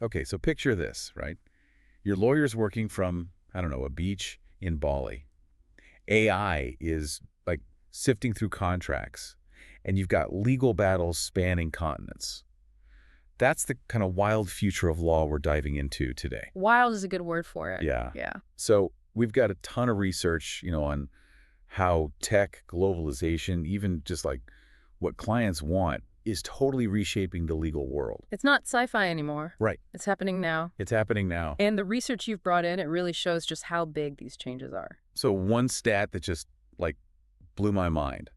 Okay, so picture this, right? Your lawyer's working from, I don't know, a beach in Bali. AI is like sifting through contracts, and you've got legal battles spanning continents. That's the kind of wild future of law we're diving into today. Wild is a good word for it. Yeah. Yeah. So we've got a ton of research, on how tech, globalization, even just like what clients want is totally reshaping the legal world. It's not sci-fi anymore. Right. It's happening now. It's happening now. And the research you've brought in, it really shows just how big these changes are. So one stat that just like blew my mind.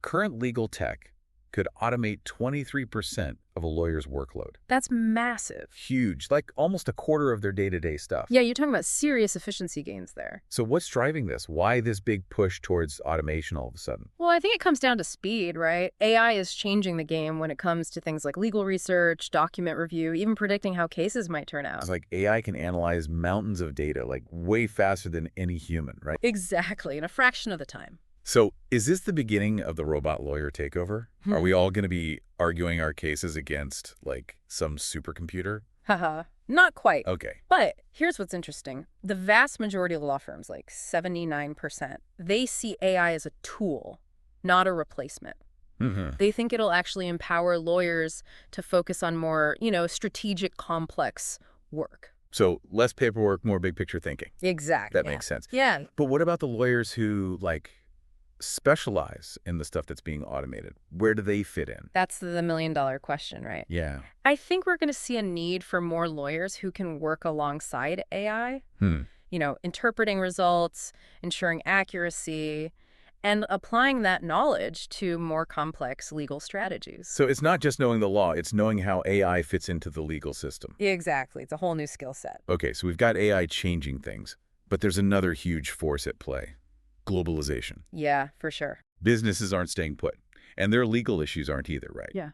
Current legal tech could automate 23% of a lawyer's workload. That's massive. Huge, like almost a quarter of their day-to-day stuff. Yeah, you're talking about serious efficiency gains there. So what's driving this? Why this big push towards automation all of a sudden? Well, I think it comes down to speed, right? AI is changing the game when it comes to things like legal research, document review, even predicting how cases might turn out. It's like AI can analyze mountains of data, like way faster than any human, right? Exactly, in a fraction of the time. So is this the beginning of the robot lawyer takeover? Are we all going to be arguing our cases against, like, some supercomputer? Haha, not quite. Okay. But here's what's interesting. The vast majority of law firms, like 79%, they see AI as a tool, not a replacement. They think it'll actually empower lawyers to focus on more, strategic, complex work. So less paperwork, more big picture thinking. Exactly. That makes sense. Yeah. But what about the lawyers who, like, specialize in the stuff that's being automated? Where do they fit in? That's the million-dollar question, right? Yeah. I think we're going to see a need for more lawyers who can work alongside AI, interpreting results, ensuring accuracy, and applying that knowledge to more complex legal strategies. So it's not just knowing the law, it's knowing how AI fits into the legal system. Exactly. It's a whole new skill set. Okay, so we've got AI changing things, but there's another huge force at play. Globalization. Yeah, for sure. Businesses aren't staying put, and their legal issues aren't either, right? Yeah.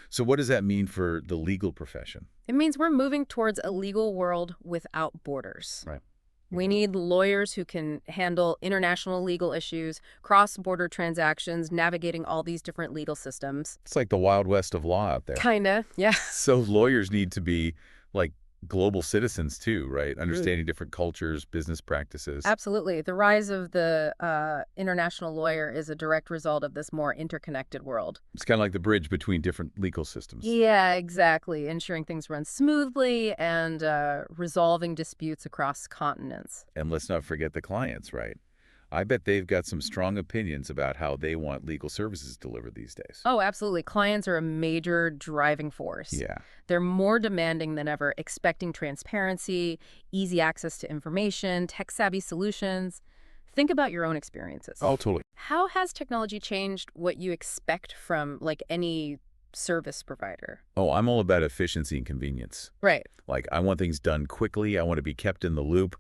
So what does that mean for the legal profession? It means we're moving towards a legal world without borders. Right. We need lawyers who can handle international legal issues, cross-border transactions, navigating all these different legal systems. It's like the Wild West of law out there. Kinda, yeah. So lawyers need to be like global citizens too, right? Understanding different cultures, business practices. Absolutely. The rise of the international lawyer is a direct result of this more interconnected world. It's kind of like the bridge between different legal systems. Yeah, exactly. Ensuring things run smoothly and resolving disputes across continents. And let's not forget the clients, right? I bet they've got some strong opinions about how they want legal services delivered these days. Oh, absolutely. Clients are a major driving force. Yeah. They're more demanding than ever, expecting transparency, easy access to information, tech-savvy solutions. Think about your own experiences. Oh, totally. How has technology changed what you expect from, like, any service provider? Oh, I'm all about efficiency and convenience. Right. Like, I want things done quickly. I want to be kept in the loop.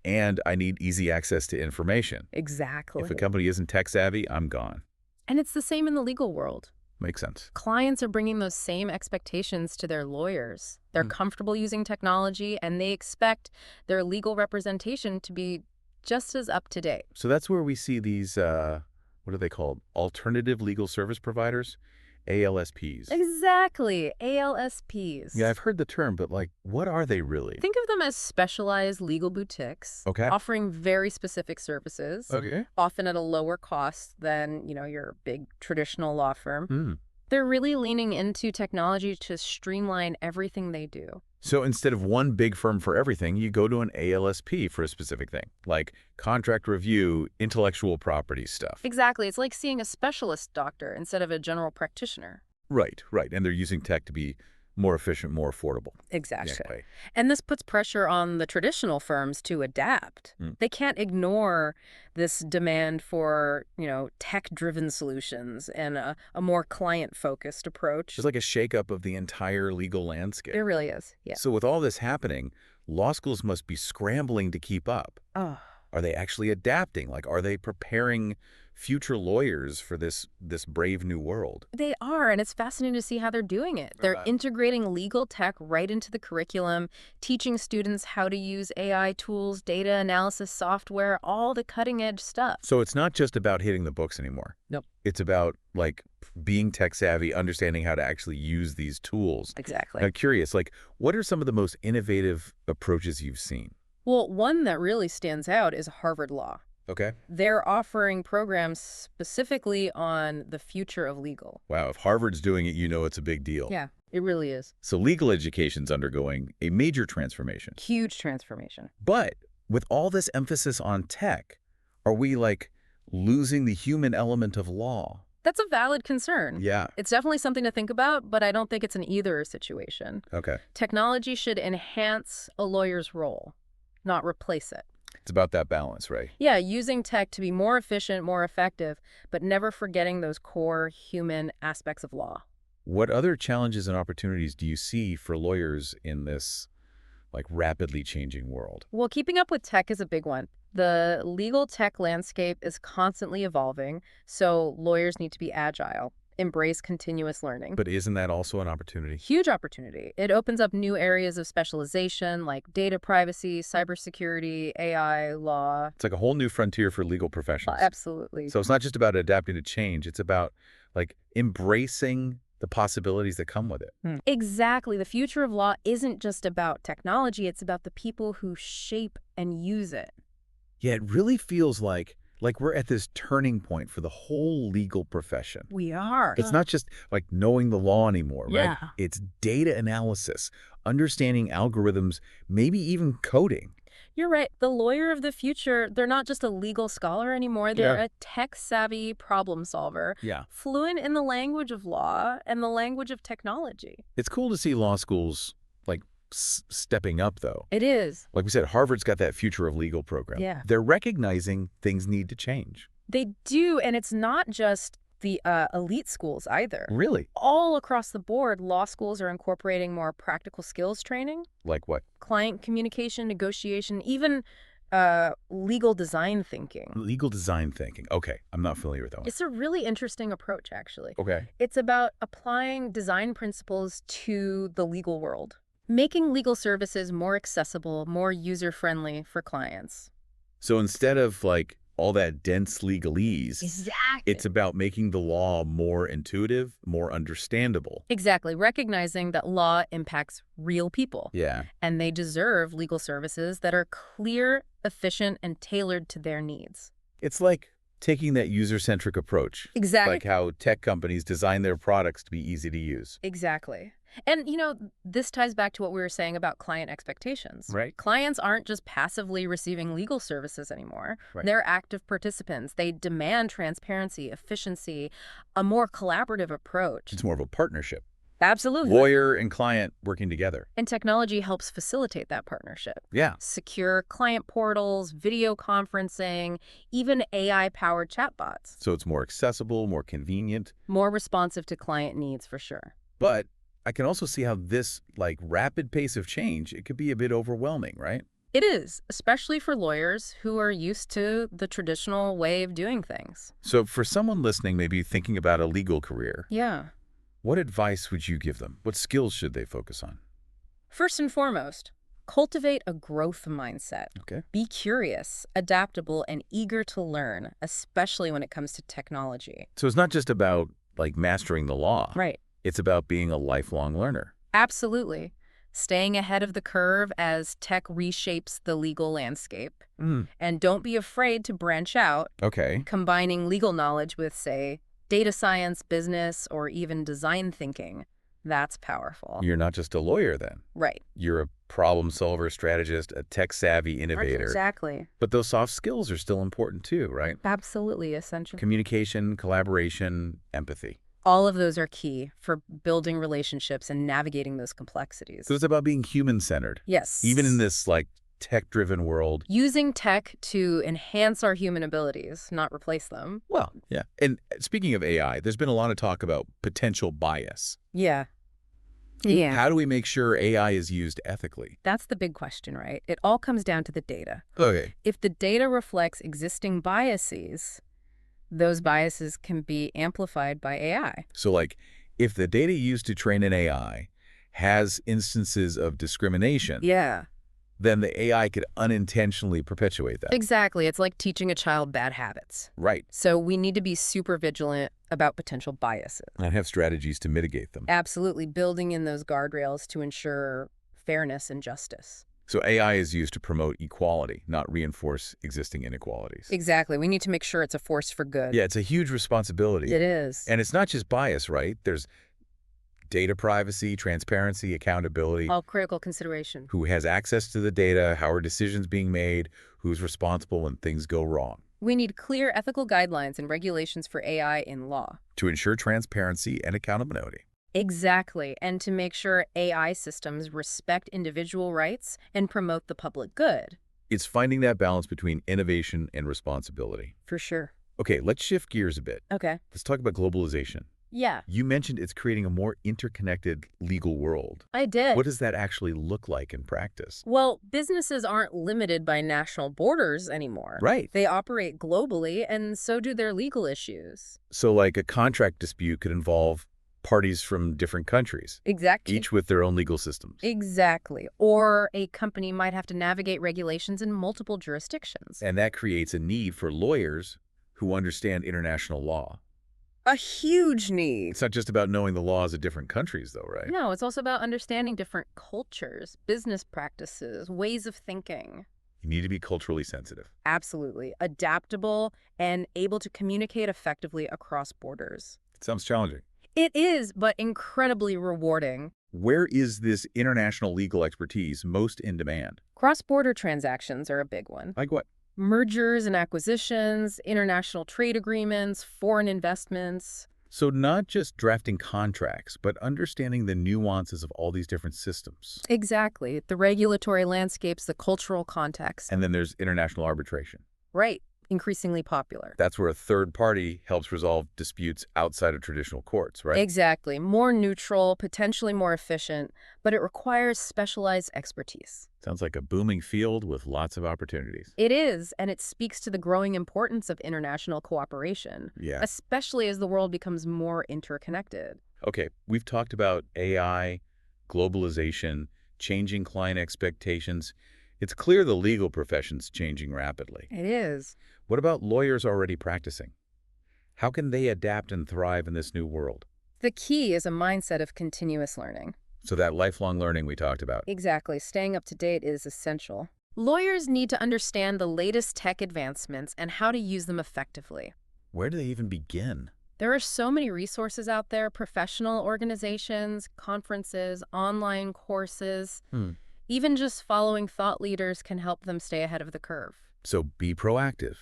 And I need easy access to information. Exactly. If a company isn't tech savvy, I'm gone. And it's the same in the legal world. Makes sense. Clients are bringing those same expectations to their lawyers. They're comfortable using technology, and they expect their legal representation to be just as up to date. So that's where we see these, what are they called? Alternative legal service providers? ALSPs. Exactly. ALSPs. Yeah, I've heard the term, but like, what are they really? Think of them as specialized legal boutiques, Okay. offering very specific services, Okay. often at a lower cost than, your big traditional law firm. Hmm. They're really leaning into technology to streamline everything they do. So instead of one big firm for everything, you go to an ALSP for a specific thing, like contract review, intellectual property stuff. Exactly. It's like seeing a specialist doctor instead of a general practitioner. Right, right. And they're using tech to be more efficient, more affordable. Exactly. Yeah, right. And this puts pressure on the traditional firms to adapt. They can't ignore this demand for, tech-driven solutions and a more client-focused approach. It's like a shakeup of the entire legal landscape. There really is, yeah. So with all this happening, law schools must be scrambling to keep up. Oh. Are they actually adapting? Like, are they preparing future lawyers for this brave new world. They are, and it's fascinating to see how they're doing it. They're integrating legal tech right into the curriculum, teaching students how to use AI tools, data analysis software, all the cutting-edge stuff. So it's not just about hitting the books anymore. Nope. It's about, like, being tech savvy, understanding how to actually use these tools. Exactly. I'm curious, like, what are some of the most innovative approaches you've seen? Well, one that really stands out is Harvard Law. Okay. They're offering programs specifically on the future of legal. Wow, if Harvard's doing it, you know it's a big deal. Yeah, it really is. So legal education's undergoing a major transformation. Huge transformation. But with all this emphasis on tech, are we, like, losing the human element of law? That's a valid concern. Yeah. It's definitely something to think about, but I don't think it's an either situation. Okay. Technology should enhance a lawyer's role, not replace it. It's about that balance, right? Yeah, using tech to be more efficient, more effective, but never forgetting those core human aspects of law. What other challenges and opportunities do you see for lawyers in this, like, rapidly changing world? Well, keeping up with tech is a big one. The legal tech landscape is constantly evolving, so lawyers need to be agile, embrace continuous learning. But isn't that also an opportunity? Huge opportunity. It opens up new areas of specialization like data privacy, cybersecurity, AI, law. It's like a whole new frontier for legal professionals. Absolutely. So it's not just about adapting to change. It's about, like, embracing the possibilities that come with it. Exactly. The future of law isn't just about technology. It's about the people who shape and use it. Yeah, it really feels like we're at this turning point for the whole legal profession. We are. It's not just, like, knowing the law anymore, right? Yeah. It's data analysis, understanding algorithms, maybe even coding. You're right. The lawyer of the future, they're not just a legal scholar anymore. They're a tech-savvy problem solver, Yeah. fluent in the language of law and the language of technology. It's cool to see law schools, like, stepping up, though. It is. Like we said, Harvard's got that Future of Legal program. Yeah. They're recognizing things need to change. They do, and it's not just the elite schools either. Really? All across the board, law schools are incorporating more practical skills training, Like what? client communication, negotiation, even legal design thinking. Legal design thinking. Okay, I'm not familiar with that one. It's a really interesting approach, actually. Okay. It's about applying design principles to the legal world, making legal services more accessible, more user-friendly for clients. So instead of, like, all that dense legalese, Exactly. it's about making the law more intuitive, more understandable. Exactly. Recognizing that law impacts real people. Yeah. And they deserve legal services that are clear, efficient, and tailored to their needs. It's like taking that user-centric approach. Exactly. Like how tech companies design their products to be easy to use. Exactly. And, you know, this ties back to what we were saying about client expectations. Right. Clients aren't just passively receiving legal services anymore. Right. They're active participants. They demand transparency, efficiency, a more collaborative approach. It's more of a partnership. Absolutely. Lawyer and client working together. And technology helps facilitate that partnership. Yeah. Secure client portals, video conferencing, even AI-powered chatbots. So it's more accessible, more convenient. More responsive to client needs, for sure. But I can also see how this, like, rapid pace of change, it could be a bit overwhelming, right? It is, especially for lawyers who are used to the traditional way of doing things. So for someone listening, maybe thinking about a legal career, Yeah. what advice would you give them? What skills should they focus on? First and foremost, cultivate a growth mindset. Okay. Be curious, adaptable, and eager to learn, especially when it comes to technology. So it's not just about, like, mastering the law. Right. It's about being a lifelong learner. Absolutely. Staying ahead of the curve as tech reshapes the legal landscape. And don't be afraid to branch out, Okay. combining legal knowledge with, say, data science, business, or even design thinking. That's powerful. You're not just a lawyer then. Right. You're a problem solver, strategist, a tech-savvy innovator. Exactly. But those soft skills are still important too, right? Absolutely essential. Communication, collaboration, empathy. All of those are key for building relationships and navigating those complexities. So it's about being human-centered. Yes. Even in this, like, tech-driven world. Using tech to enhance our human abilities, not replace them. Well, yeah. And speaking of AI, there's been a lot of talk about potential bias. Yeah. Yeah. How do we make sure AI is used ethically? That's the big question, right? It all comes down to the data. Okay. If the data reflects existing biases, those biases can be amplified by AI. So like, if the data used to train an AI has instances of discrimination, Yeah. then the AI could unintentionally perpetuate that. Exactly. It's like teaching a child bad habits. Right. So we need to be super vigilant about potential biases. And have strategies to mitigate them. Absolutely. Building in those guardrails to ensure fairness and justice. So AI is used to promote equality, not reinforce existing inequalities. Exactly. We need to make sure it's a force for good. Yeah, it's a huge responsibility. It is. And it's not just bias, right? There's data privacy, transparency, accountability. All critical consideration. Who has access to the data, how are decisions being made, who's responsible when things go wrong. We need clear ethical guidelines and regulations for AI in law. To ensure transparency and accountability. Exactly. And to make sure AI systems respect individual rights and promote the public good. It's finding that balance between innovation and responsibility. For sure. Okay, let's shift gears a bit. Okay. Let's talk about globalization. Yeah, You mentioned it's creating a more interconnected legal world. I did. What does that actually look like in practice? Well, businesses aren't limited by national borders anymore. Right. They operate globally, and so do their legal issues. So like a contract dispute could involve parties from different countries, Exactly. each with their own legal systems. Exactly. Or a company might have to navigate regulations in multiple jurisdictions. And that creates a need for lawyers who understand international law. A huge need. It's not just about knowing the laws of different countries, though, right? No, it's also about understanding different cultures, business practices, ways of thinking. You need to be culturally sensitive. Absolutely. Adaptable and able to communicate effectively across borders. It sounds challenging. It is, but incredibly rewarding. Where is this international legal expertise most in demand? Cross-border transactions are a big one. Like what? Mergers and acquisitions, international trade agreements, foreign investments. So not just drafting contracts, but understanding the nuances of all these different systems. Exactly. The regulatory landscapes, the cultural context. And then there's international arbitration. Right. Increasingly popular. That's where a third party helps resolve disputes outside of traditional courts, right? Exactly. More neutral, potentially more efficient, but it requires specialized expertise. Sounds like a booming field with lots of opportunities. It is, and it speaks to the growing importance of international cooperation, Yeah. especially as the world becomes more interconnected. Okay, we've talked about AI, globalization, changing client expectations. It's clear the legal profession's changing rapidly. It is. What about lawyers already practicing? How can they adapt and thrive in this new world? The key is a mindset of continuous learning. So that lifelong learning we talked about. Exactly. Staying up to date is essential. Lawyers need to understand the latest tech advancements and how to use them effectively. Where do they even begin? There are so many resources out there, professional organizations, conferences, online courses. Even just following thought leaders can help them stay ahead of the curve. So be proactive.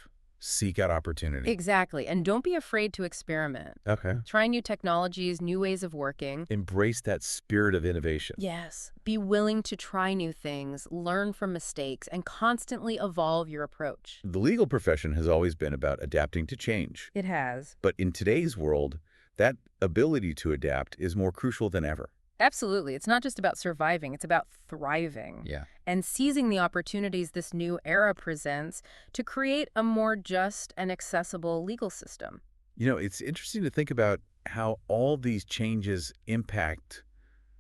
Seek out opportunity. Exactly. And don't be afraid to experiment. Okay. Try new technologies, new ways of working. Embrace that spirit of innovation. Yes. Be willing to try new things, learn from mistakes, and constantly evolve your approach. The legal profession has always been about adapting to change. It has. But in today's world, that ability to adapt is more crucial than ever. Absolutely. It's not just about surviving, it's about thriving. Yeah. And seizing the opportunities this new era presents to create a more just and accessible legal system. You know, it's interesting to think about how all these changes impact,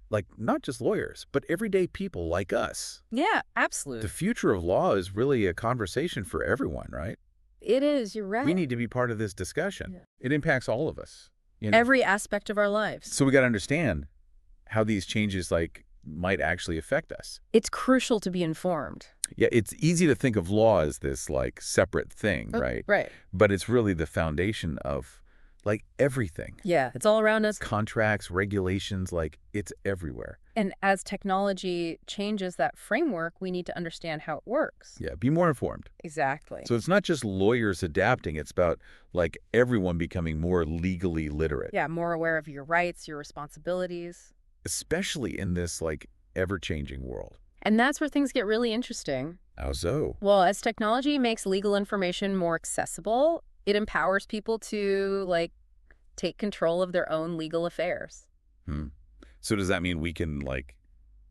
like, not just lawyers, but everyday people like us. Yeah, The absolutely. future of law is really a conversation for everyone, right? It is, you're right. We need to be part of this discussion. Yeah. It impacts all of us. You know? Every aspect of our lives. So we got to understand how these changes, like, might actually affect us. It's crucial to be informed. Yeah, it's easy to think of law as this, like, separate thing, right? Right. But it's really the foundation of, like, everything. Yeah, it's all around us. Contracts, regulations, like, it's everywhere. And as technology changes that framework, we need to understand how it works. Yeah, be more informed. Exactly. So it's not just lawyers adapting, it's about, like, everyone becoming more legally literate. Yeah, more aware of your rights, your responsibilities. Especially in this, like, ever-changing world. And that's where things get really interesting. How so? Well, as technology makes legal information more accessible, it empowers people to, like, take control of their own legal affairs. So does that mean we can, like,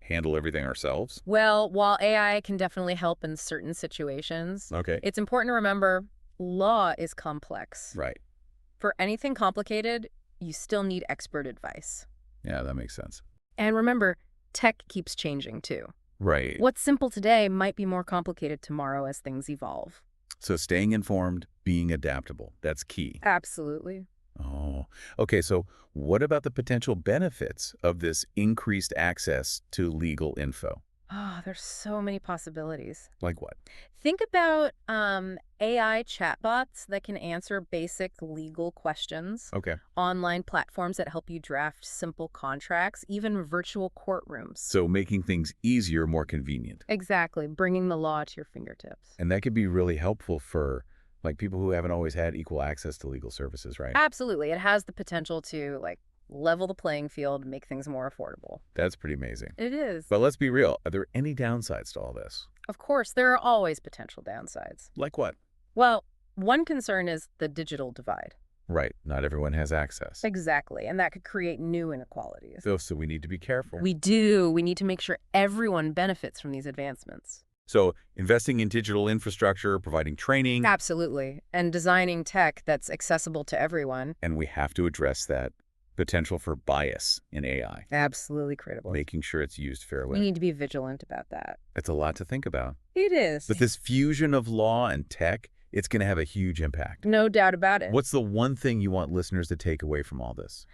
handle everything ourselves? Well, while AI can definitely help in certain situations, Okay. it's important to remember law is complex. Right. For anything complicated, you still need expert advice. Yeah, that makes sense. And remember, tech keeps changing too. Right. What's simple today might be more complicated tomorrow as things evolve. So staying informed, being adaptable, that's key. Absolutely. Oh, okay. So what about the potential benefits of this increased access to legal info? Oh, there's so many possibilities. Like what? Think about AI chatbots that can answer basic legal questions, Okay. online platforms that help you draft simple contracts, even virtual courtrooms. So making things easier, more convenient. Exactly, bringing the law to your fingertips. And that could be really helpful for like people who haven't always had equal access to legal services, right? Absolutely. It has the potential to level the playing field, make things more affordable. That's pretty amazing. It is. But let's be real. Are there any downsides to all this? Of course, there are always potential downsides. Like what? Well, one concern is the digital divide. Right. Not everyone has access. Exactly, and that could create new inequalities. So we need to be careful. We do. We need to make sure everyone benefits from these advancements. So investing in digital infrastructure, providing training, Absolutely. And designing tech that's accessible to everyone. and we have to address that potential for bias in AI, Absolutely critical. making sure it's used We fairly. need to be vigilant about that. It's a lot to think about. It is. But this fusion of law and tech, it's going to have a huge impact. No doubt about it. What's the one thing you want listeners to take away from all this?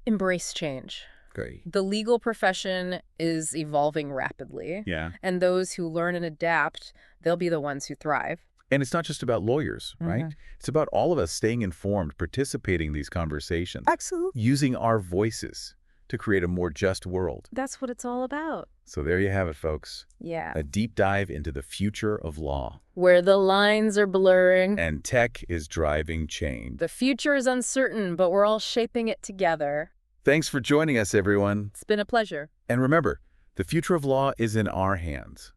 Embrace change. Great. The legal profession is evolving rapidly. Yeah. And those who learn and adapt, they'll be the ones who thrive. And it's not just about lawyers, right? It's about all of us staying informed, participating in these conversations, Absolutely. using our voices to create a more just world. That's what it's all about. So there you have it, folks. Yeah. A deep dive into the future of law. Where the lines are blurring. And tech is driving change. The future is uncertain, but we're all shaping it together. Thanks for joining us, everyone. It's been a pleasure. And remember, the future of law is in our hands.